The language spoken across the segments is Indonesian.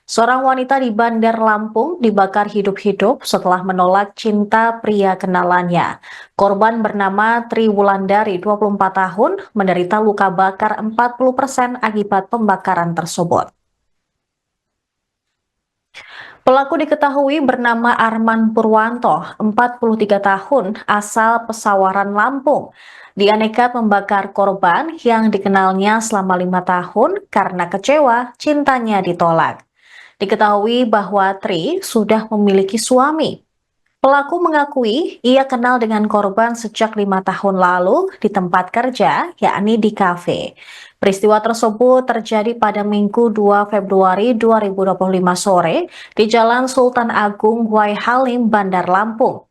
Seorang wanita di Bandar Lampung dibakar hidup-hidup setelah menolak cinta pria kenalannya. Korban bernama Tri Wulandari, 24 tahun, menderita luka bakar 40% akibat pembakaran tersebut. Pelaku diketahui bernama Arman Purwanto, 43 tahun, asal Pesawaran Lampung. Dia nekat membakar korban yang dikenalnya selama 5 tahun karena kecewa cintanya ditolak. Diketahui bahwa Tri sudah memiliki suami. Pelaku mengakui ia kenal dengan korban sejak 5 tahun lalu di tempat kerja, yakni di kafe. Peristiwa tersebut terjadi pada Minggu 2 Februari 2025 sore di Jalan Sultan Agung Wai Halim, Bandar Lampung.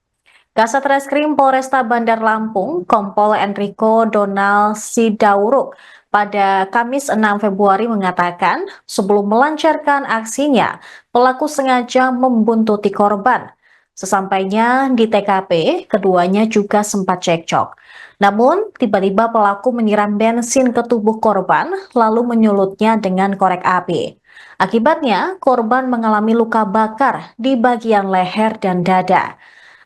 Kasat Reskrim Polresta Bandar Lampung, Kompol Enrico Donald Sidauruk, pada Kamis 6 Februari mengatakan, sebelum melancarkan aksinya, pelaku sengaja membuntuti korban. Sesampainya di TKP, keduanya juga sempat cekcok. Namun, tiba-tiba pelaku menyiram bensin ke tubuh korban, lalu menyulutnya dengan korek api. Akibatnya, korban mengalami luka bakar di bagian leher dan dada.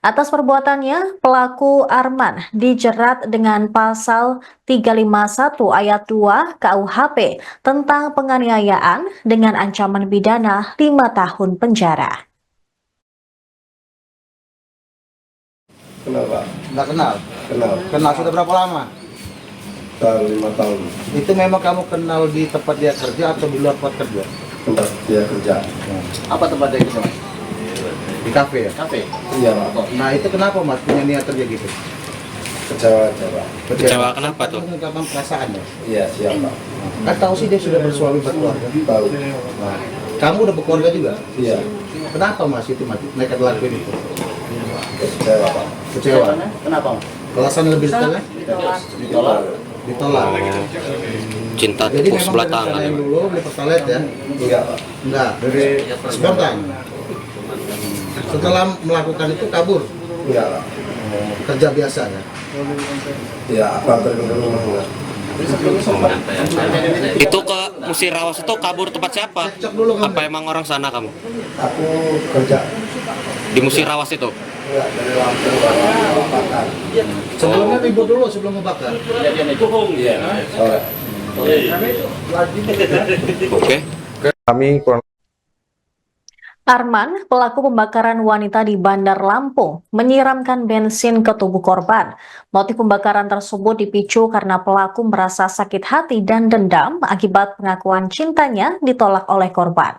Atas perbuatannya, pelaku Arman dijerat dengan pasal 351 ayat 2 KUHP tentang penganiayaan dengan ancaman pidana 5 tahun penjara. Kenapa? Nggak kenal? Kenal. Kenal sudah berapa lama? Tahun 5 tahun. Itu memang kamu kenal di tempat dia kerja atau di luar tempat kerja? Tempat dia kerja. Apa tempat dia kerja, Mas? Di kafe ya? Kafe? Iya, Pak. Nah itu kenapa Mas punya niat kerja gitu? Kecewa aja, Pak. Kecewa kenapa tuh? Mengungkapkan perasaan ya? Iya, siap, Pak. Kan tahu sih dia sudah bersuami berkeluarga. Tahu. Nah, kamu udah berkeluarga juga? Iya. Kenapa Mas itu Mas nekat lakuin itu? Kecewa, Pak. Kecewa? Kenapa? Alasan lebih detailnya? Ditolak. Ditolak. Cinta Jadi tepuk memang sebelah dari tangan. sana yang dulu beli pertalite ya? Iya, Pak. Enggak, dari spontan. Setelah melakukan itu kabur, Iya, Pak. kerja biasa ya. Iya, apa tergantung rumah. Itu ke Musirawas itu kabur tempat siapa? Cek dulu kamu. Apa emang orang sana kamu? Aku kerja. Di Musirawas itu? Enggak, dari Lampung, Pak. Sebelumnya ribut dulu sebelum ngebakar. Iya, sore. Oke. Kami kurang Arman, pelaku pembakaran wanita di Bandar Lampung, menyiramkan bensin ke tubuh korban. Motif pembakaran tersebut dipicu karena pelaku merasa sakit hati dan dendam akibat pengakuan cintanya ditolak oleh korban.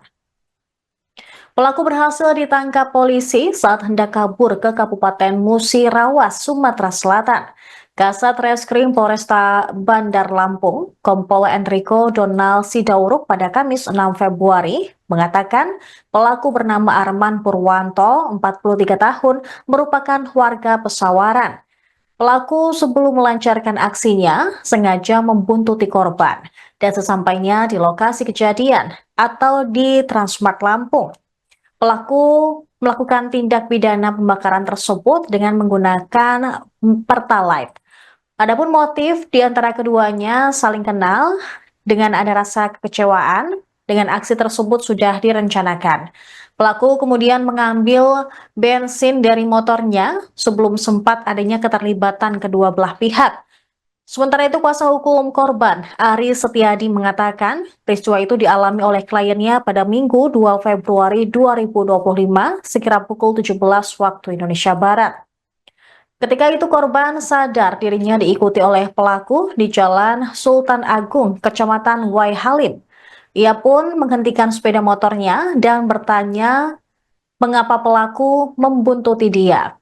Pelaku berhasil ditangkap polisi saat hendak kabur ke Kabupaten Musirawas, Sumatera Selatan. Kasat Reskrim Polresta Bandar Lampung, Kompol Enrico Donald Sidauruk pada Kamis 6 Februari mengatakan pelaku bernama Arman Purwanto, 43 tahun, merupakan warga Pesawaran. Pelaku sebelum melancarkan aksinya sengaja membuntuti korban dan sesampainya di lokasi kejadian atau di Transmart Lampung. Pelaku melakukan tindak pidana pembakaran tersebut dengan menggunakan pertalite. Adapun motif di antara keduanya saling kenal dengan ada rasa kekecewaan dengan aksi tersebut sudah direncanakan. Pelaku kemudian mengambil bensin dari motornya sebelum sempat adanya keterlibatan kedua belah pihak. Sementara itu, kuasa hukum korban, Ari Setiadi, mengatakan peristiwa itu dialami oleh kliennya pada Minggu 2 Februari 2025 sekira pukul 17 waktu Indonesia Barat. Ketika itu korban sadar dirinya diikuti oleh pelaku di Jalan Sultan Agung, Kecamatan Wai Halim. Ia pun menghentikan sepeda motornya dan bertanya mengapa pelaku membuntuti dia.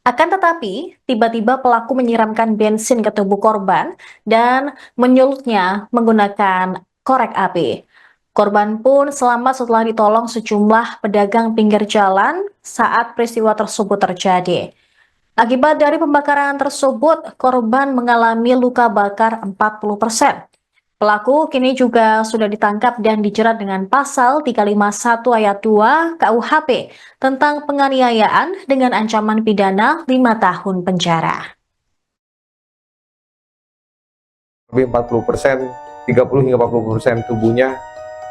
Akan tetapi, tiba-tiba pelaku menyiramkan bensin ke tubuh korban dan menyulutnya menggunakan korek api. Korban pun selamat setelah ditolong sejumlah pedagang pinggir jalan saat peristiwa tersebut terjadi. Akibat dari pembakaran tersebut, korban mengalami luka bakar 40%. Pelaku kini juga sudah ditangkap dan dijerat dengan pasal 351 ayat 2 KUHP tentang penganiayaan dengan ancaman pidana 5 tahun penjara. lebih 40%, 30 hingga 40% tubuhnya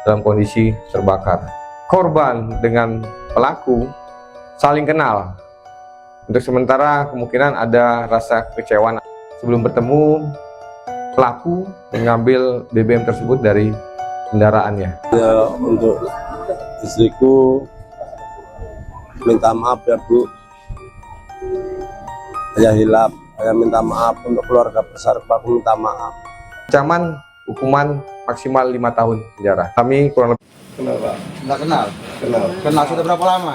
dalam kondisi terbakar. Korban dengan pelaku saling kenal. Untuk sementara kemungkinan ada rasa kekecewaan. Sebelum bertemu, pelaku mengambil BBM tersebut dari kendaraannya. Ya, untuk istriku minta maaf ya Bu, saya hilap, saya minta maaf. Untuk keluarga besar aku minta maaf. Ancaman hukuman maksimal 5 tahun penjara. Kami kurang lebih Kenal Pak? Nggak kenal? Kenal. Kenal sudah berapa lama?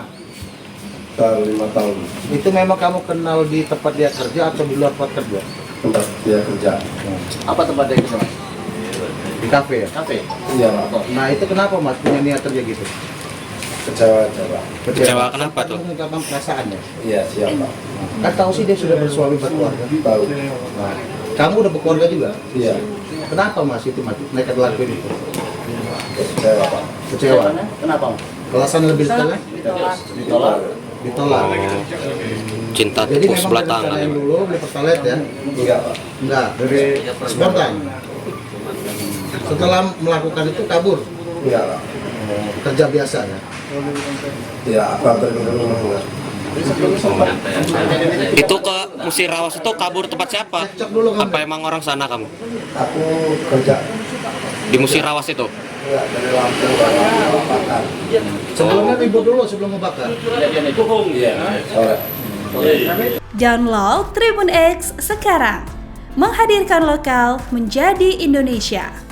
Sekitar 5 tahun Itu memang kamu kenal di tempat dia kerja atau di luar tempat kerja? tempat dia kerja. Apa tempat dia kerja, Mas? Di kafe ya? Kafe? Iya Pak. Nah itu kenapa Mas punya niat kerja gitu? Kecewa aja Pak. Kecewa kenapa tuh? Mengungkapkan perasaannya. Iya siap Pak. Kan tahu sih dia sudah bersuami berkeluarga. Tahu. Nah, kamu udah berkeluarga juga? Iya. Kenapa Mas itu Mas nekat lakuin itu? Kecewa Pak. Kecewa. Kenapa? Alasan lebih detailnya? Ditolak. Ditolak. Cinta Jadi tepuk memang sebelah dari tangan. sana yang dulu beli pertalite ya? Enggak Pak. Enggak, dari spontan. Setelah melakukan itu kabur, Enggak Pak. kerja biasa ya. Ya apa anterin ke rumah enggak. Itu ke Musirawas itu kabur tempat siapa? Cek dulu kan. Apa emang orang sana kamu? Aku kerja Di Musirawas itu? enggak dari Lampung ke Pakan. Sebelumnya ribut dulu sebelum ngebakar. Sore. Download Tribun X sekarang. Menghadirkan lokal menjadi Indonesia.